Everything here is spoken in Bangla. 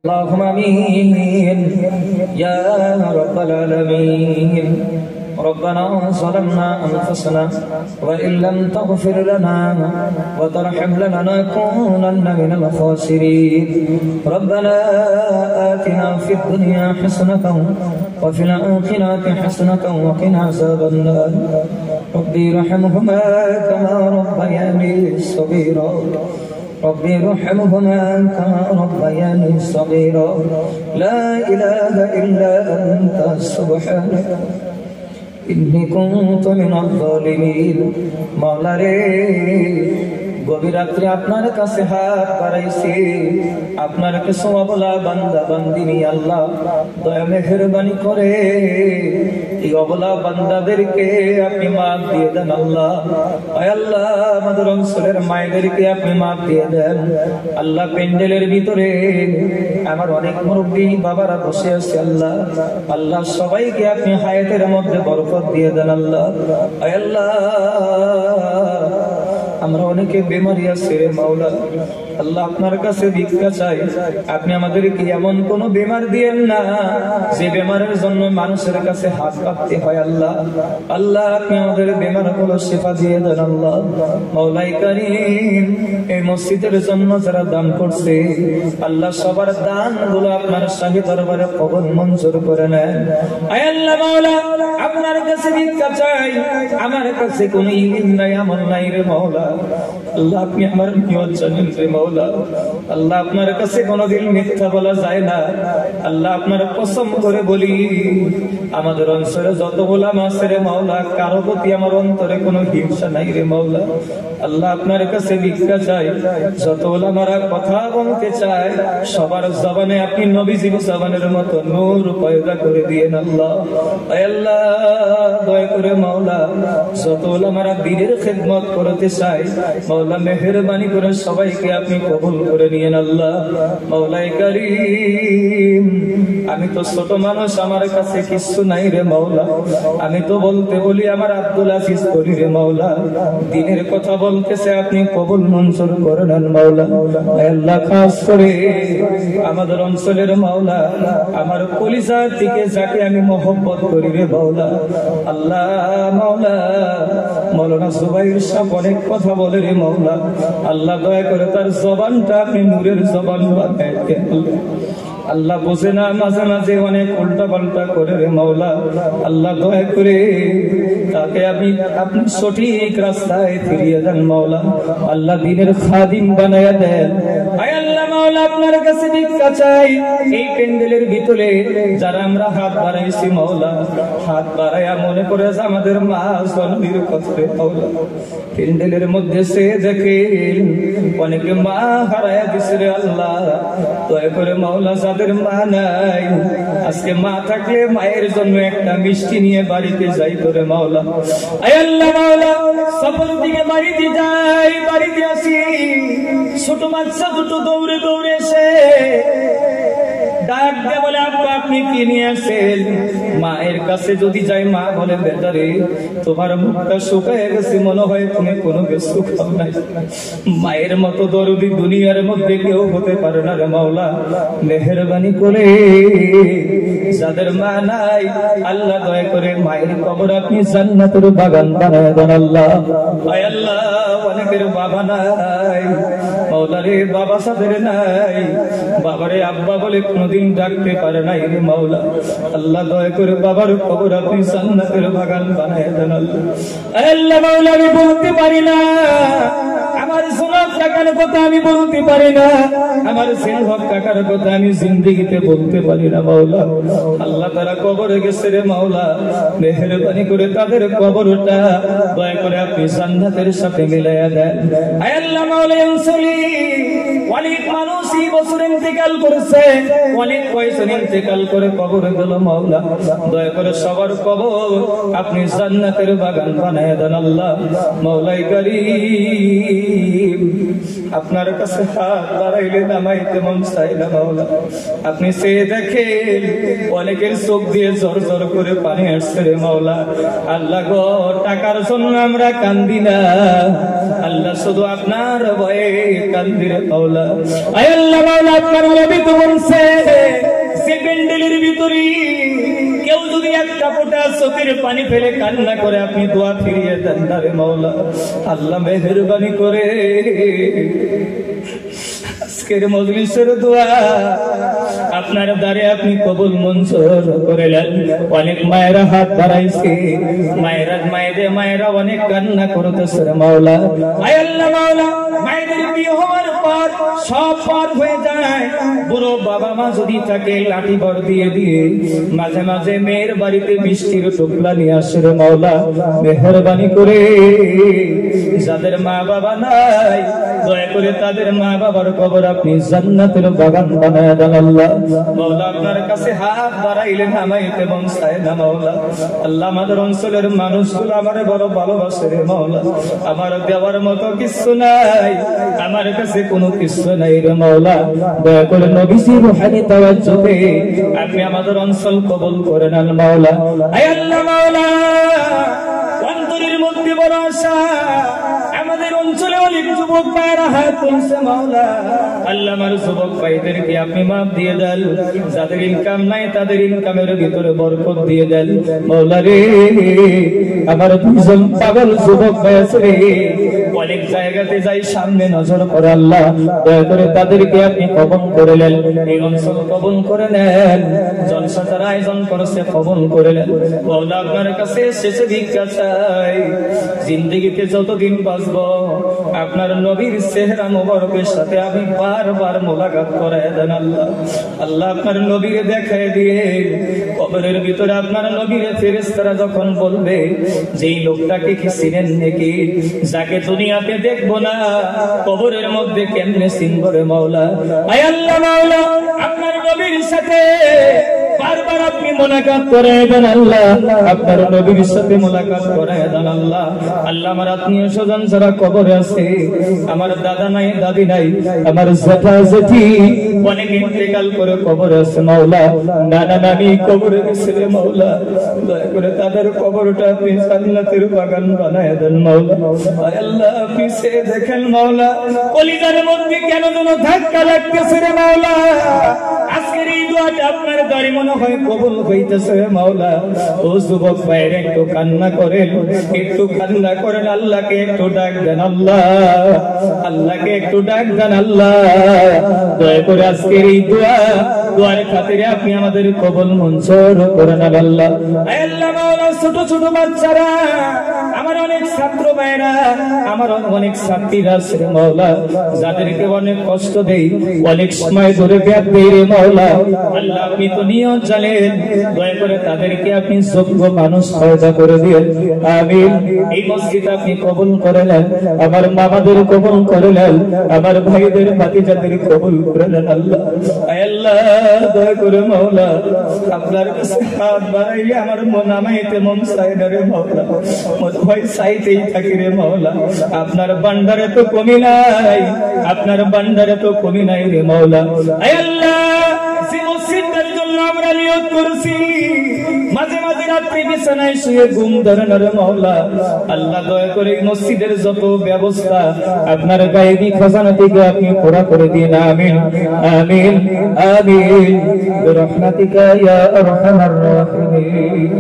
اللهم آمين يا رب العالمين. ربنا ظلمنا أنفسنا وإن لم تغفر لنا وترحم لنا لنكونن من الخاسرين. ربنا آتنا في الدنيا حسنة وفي الآخرة حسنة وقنا عذاب النار. ربي ارحمهما كما ربياني صغيرا. ربي ارحمهما كما ربياني صغيرا. لا إله إلا أنت سبحانك إني كنت من الظالمين. মাওলা রে, গভীর রাত্রে আপনার কাছে হাত বাড়াইছি, আপনার কাছে অবলা বান্দা বান্দিনী আল্লাহ দয়া মেহেরবানি করে এই অবলা বান্দাদেরকে আপনি মাফ দিয়ে দেন আল্লাহ। আল্লাহ আমাদের অঞ্চলের মায়েদেরকে আপনি মাফ দিয়ে দেন আল্লাহ। প্যান্ডেলের ভিতরে আমার অনেক মুরব্বী বাবারা বসে আছে আল্লাহ। আল্লাহ সবাইকে আপনি হায়াতের মধ্যে বরকত দিয়ে দেন আল্লাহ। আল্লাহ আমরা অনেকে বেমারি আছে রে মাওলা, আল্লাহ আপনার কাছে ভিক্ষা চাই, আপনি আমাদেরকে এমন কোন বেমার দিয়েন না যে বেমারের জন্য মানুষের কাছে হাত পাততে হয় আল্লাহ। আল্লাহ আপনি আমাদের বেমার গুলো শিফা দিয়ে দেন আল্লাহ। মাওলাই কারীম, এই মসজিদের জন্য যারা দান করছে আল্লাহ সবার দান গুলো আপনার শাহী দরবারে কবুল মঞ্জুর করে নেন। আয় আল্লাহ মাওলা, আপনার কাছে ভিক্ষা চাই, আমার কাছে কোনো ইলম নাই আমল নাই রে মাওলা। আল্লাহ আপনি আমার নিয়ত জানেন রে মাওলা। আল্লাহ আপনার কাছে কোনোদিন মিথ্যা বলা যায় না আল্লাহ। আপনার কসম করে বলি, আমাদের অঞ্চলে যত ওলামা আছে রে মাওলা, কারো প্রতি আমার অন্তরে কোনো হিংসা নাই রে মাওলা। আল্লাহ আপনার কাছে ভিক্ষা চাই, যত ওলামারা কথা বলতে চায় সবার জবানে আপনি নবীজির জবানের মতো নূর পয়দা করে দিয়েন আল্লাহ। আল্লাহ দয়া করে মাওলা, যত ওলামারা দ্বীনের খিদমত করতে চায় মাওলা মেহেরবানি করে সবাইকে আপনি কবুল করে নিয়েন আল্লাহ। মাওলাই কারীম, আমি তো ছোট মানুষ, আমার কাছে কিছু নাই রে মাওলা। আমি তো বলতে বলি আমার আব্দুল আজিজ করি রে মাওলা। দ্বীনের কথা বলতেছে আপনি কবুল মঞ্জুর করে নেন মাওলা। আল্লাহ খাস করে আমাদের অঞ্চলের মাওলা, আমার কলিজার দিকে যাকে আমি মহব্বত করি রে মাওলা। আল্লাহ মাওলা, মাওলানা জুবাইর সাহেব অনেক কথা বলে রে মাওলা। আল্লাহ দয়া করে তার জবানটা আপনি নূরের জবান বানায় দেন আল্লাহ। বোঝে না, মাঝে মাঝে অনেক উল্টা পাল্টা করে রে মাওলা। আল্লাহ দয়া করে তাকে আপনি সঠিক রাস্তায় ফিরিয়ে দেন মাওলা। আল্লাহ দ্বীনের খাদিম বানায়া দেন। আয় আল্লাহ মাওলা, আপনার কাছে ভিক্ষা চাই, এই প্যান্ডেলের ভিতরে যারা আমরা হাত বাড়াইছি মাওলা, হাত বাড়াইয়া মনে করে যে আমাদের মা জননীর কথা রে মাওলা। প্যান্ডেলের মধ্যে সে দেখেন অনেকে মা হারায়া দিছে রে আল্লাহ। দয়া করে মাওলা, যাদের মা নাই আজকে মা থাকলে মায়ের জন্য একটা মিষ্টি নিয়ে বাড়িতে যাই করে মাওলা। আয় আল্লাহ মাওলা, সফর দিকে বাড়িতে যাই, বাড়িতে আসি, ছোট বাচ্চা দুটো দৌড়ে দৌড়ে এসে ডাক দিয়ে বলে আব্বা আপনি কি নিয়ে আসেন? মায়ের কাছে যদি যাই মা বলে বেটারে তোমার মুখটা শুকায় গেছে, মনে হয় তুমি কোনো কিছু খাও নাই। মায়ের মতো দরদি দুনিয়ার মধ্যে কেউ হতে পারে না রে মাওলা। মেহেরবানি করে যাদের মা নাই আল্লাহ দয়া করে মায়ের কবর আপনি জান্নাতের বাগান বানায় দেন আল্লাহ। আয় আল্লাহ, অনেকের বাবা নাই মাওলা রে, বাবা সাদের নাই, বাবারে আব্বা বলে কোনদিন ডাকতে পারে নাই রে মাওলা। আল্লাহ দয়া করে বাবার কবর আপনি জান্নাতের বাগান বানায় দেন আল্লাহ। আল্লাহ মাওলা, আমি বলতে পারি না, আমার সোনার কাকার কথা আমি বলতে পারি না, আমার সিনহক কাকার কথা আমি জিন্দেগিতে বলতে পারি না মাওলা। আল্লাহ তারা কবরে গেছে রে মাওলা, মেহেরবানি করে তাদের কবরটা দয়া করে আপনি জান্নাতের সাথে মিলাইয়া দেন। আয় আল্লাহ মাওলা, অনেক মানুষ এই বছর ইন্তেকাল করেছে, অনেক কয়েকজন ইন্তেকাল করে কবরে গেল মাওলা। দয়া করে সবার কবর আপনি জান্নাতের বাগান বানায় দেন আল্লাহ। মাওলাই কারীম, আপনার কাছে হাত বাড়াইলে নামাইতে মন চাই না মাওলা। আপনি সে দেখেন অনেকের চোখ দিয়ে ঝর ঝর করে পানি আসছে রে মাওলা। আল্লাহ গো, টাকার জন্য আমরা কান্দি না, আল্লাহ শুধু আপনার ভয়ে কান্দি রে মাওলা। আয় আল্লাহ মাওলা, আপনার নবী তো বলছে সেকেন্ডের ভিতরে কেউ যদি একটা ফোঁটা চোখের পানি ফেলে কান্না করে আপনি দোয়া ফিরিয়ে দেন না রে মাওলা। আল্লাহ মেহেরবানি করে আজকের মজলিসের দোয়া আপনার দ্বারে আপনি কবুল মঞ্জুর করে নেন। অনেক মায়েরা হাত বাড়াইছে, মায়েরা অনেক কান্না করতেছে রে মাওলা। আয় আল্লাহ মাওলা, মায়েদের বিয়ে হওয়ার পর সব পার হয়ে যায়, বুড়ো বাবা মা যদি তাকে লাঠি ভর দিয়ে দিয়ে মাঝে মাঝে মেয়ের বাড়িতে মিষ্টির টুকরা নিয়ে আসে রে মাওলা। মেহেরবানি করে যাদের মা বাবা নাই, দয়া করে তাদের মা বাবার কবর আপনি জান্নাতের বাগান বানায় দেন আল্লাহ। মাওলা আপনার কাছে হাত বাড়াইলে নামাইতে মন চায় না মাওলা। আল্লাহ আমাদের অঞ্চলের মানুষগুলো আমার বড় ভালোবাসে রে মাওলা। আমার দেওয়ার মতো কিছু নাই, আমার কাছে কোনো কিছু নাই রে মাওলা। দয়া করে নবীজি রুহানি তাওয়াজ্জুতে আপনি আমাদের অঞ্চল কবুল করে নেন মাওলা। আয় আল্লাহ মাওলা, অন্তরের মধ্যে বড় আশা, আমাদের অঞ্চলে অনেক যুবক ভাইরা হাত তুলছে মাওলা। আল্লাহ আমার যুবক ভাইদেরকে আপনি মাফ দিয়ে দেন, যাদের ইনকাম নাই তাদের ইনকামের ভিতরে বরকত দিয়ে দেন মাওলা রে। আমার দুজন পাগল যুবক ভাই আছে রে, অনেক জায়গাতে যাই সামনে নজর করে আল্লাহ, দয়া করে তাদেরকে আপনি কবুল করে নেন, এই অঞ্চল কবুল করে নেন, জলসা যারা আয়োজন করেছে কবুল করে নেন মাওলা। আপনার কাছে শেষে ভিক্ষা চাই, জিন্দেগিতে যতদিন বাঁচবো আপনার নবীর চেহারা মোবারকের সাথে আমি বারবার মোলাকাত করায় দেন আল্লাহ। আল্লাহ আপনার নবীকে দেখায় দিয়ে কবরের ভিতরে আপনার নবীর ফেরেশতারা যখন বলবে যে এই লোকটাকে কি চিনেন নাকি, যাকে দুনিয়াতে দেখবো না কবরের মধ্যে কেমনে চিনবো রে মাওলা। আয় আল্লাহ মাওলা, আপনার নবীর সাথে বারবার আপনি মোলাকাত করায় দেন আল্লাহ, আপনার নবীর সাথে মোলাকাত করায় দেন আল্লাহ। আল্লাহ আমার আত্মীয় স্বজন যারা কবরে আছে, আমার দাদা নাই দাদি নাই, আমার জেঠা জেঠি অনেক ইন্তেকাল করে কবরে আছে মাওলা, নানা নানি কবরে গেছে রে মাওলা। দয়া করে তাদের কবরটা আপনি জান্নাতের বাগান বানায় দেন মাওলা। আয় আল্লাহ, আপনি সে দেখেন মাওলা, কলিজার মধ্যে কেন যেন ধাক্কা লাগতেছে রে মাওলা। আজকের এই দোয়াটা আপনার দ্বারে মনে হয় কবুল হইতেছে মাওলা। ও যুবক ভাইরা একটু কান্না করেন, একটু কান্না করেন, আল্লাহকে একটু ডাক দেন আল্লাহ, আল্লাহকে একটু ডাক দেন আল্লাহ। দয়া করে আজকের এই দোয়ার খাতিরে আপনি আমাদের কবুল মঞ্জুর করে নেন আল্লাহ। আয় আল্লাহ মাওলা, ছোট ছোট বাচ্চারা, আমার অনেক ছাত্র ভাইরা, আমার অনেক ছাত্রীরা আছে মাওলা, যাদেরকে অনেক কষ্ট দেই, অনেক সময় ধরে ব্যাপ দেই রে মাওলা। আল্লাহ আপনি তো নিয়ম জানেন, দয়া করে তাদেরকে আপনি যোগ্য মানুষ পয়দা করে দিন। আমিন। এই মসজিদ আপনি কবুল করে নেন, আমার মামাদের কবুল করে নেন, আমার ভাইদের ভাতিজাদের কবুল করে নেন আল্লাহ। আয় আল্লাহ, দয়া করে মাওলা, আপনার কাছে হাত বাড়াইলে আমার মন আমাইতে মন চায় না রে মাওলা, মন হয় চাইতেই থাকি রে মাওলা। আপনার ভান্ডারে তো কমি নাই, আপনার ভান্ডারে তো কমি নাই রে মাওলা। আয় আল্লাহ, যে মসজিদের জন্য আমরা নিয়ত করছি, মাঝে মাঝে রাত্রি বিছানায় শুয়ে ঘুম ধরে না রে মাওলা। আল্লাহ দয়া করে মসজিদের যত ব্যবস্থা আপনার গায়েবী খাজানা থেকে আপনি পুরা করে দিন। আমিন আমিন আমিন, বিরহমাতিকা ইয়া আরহামার রাহিমিন।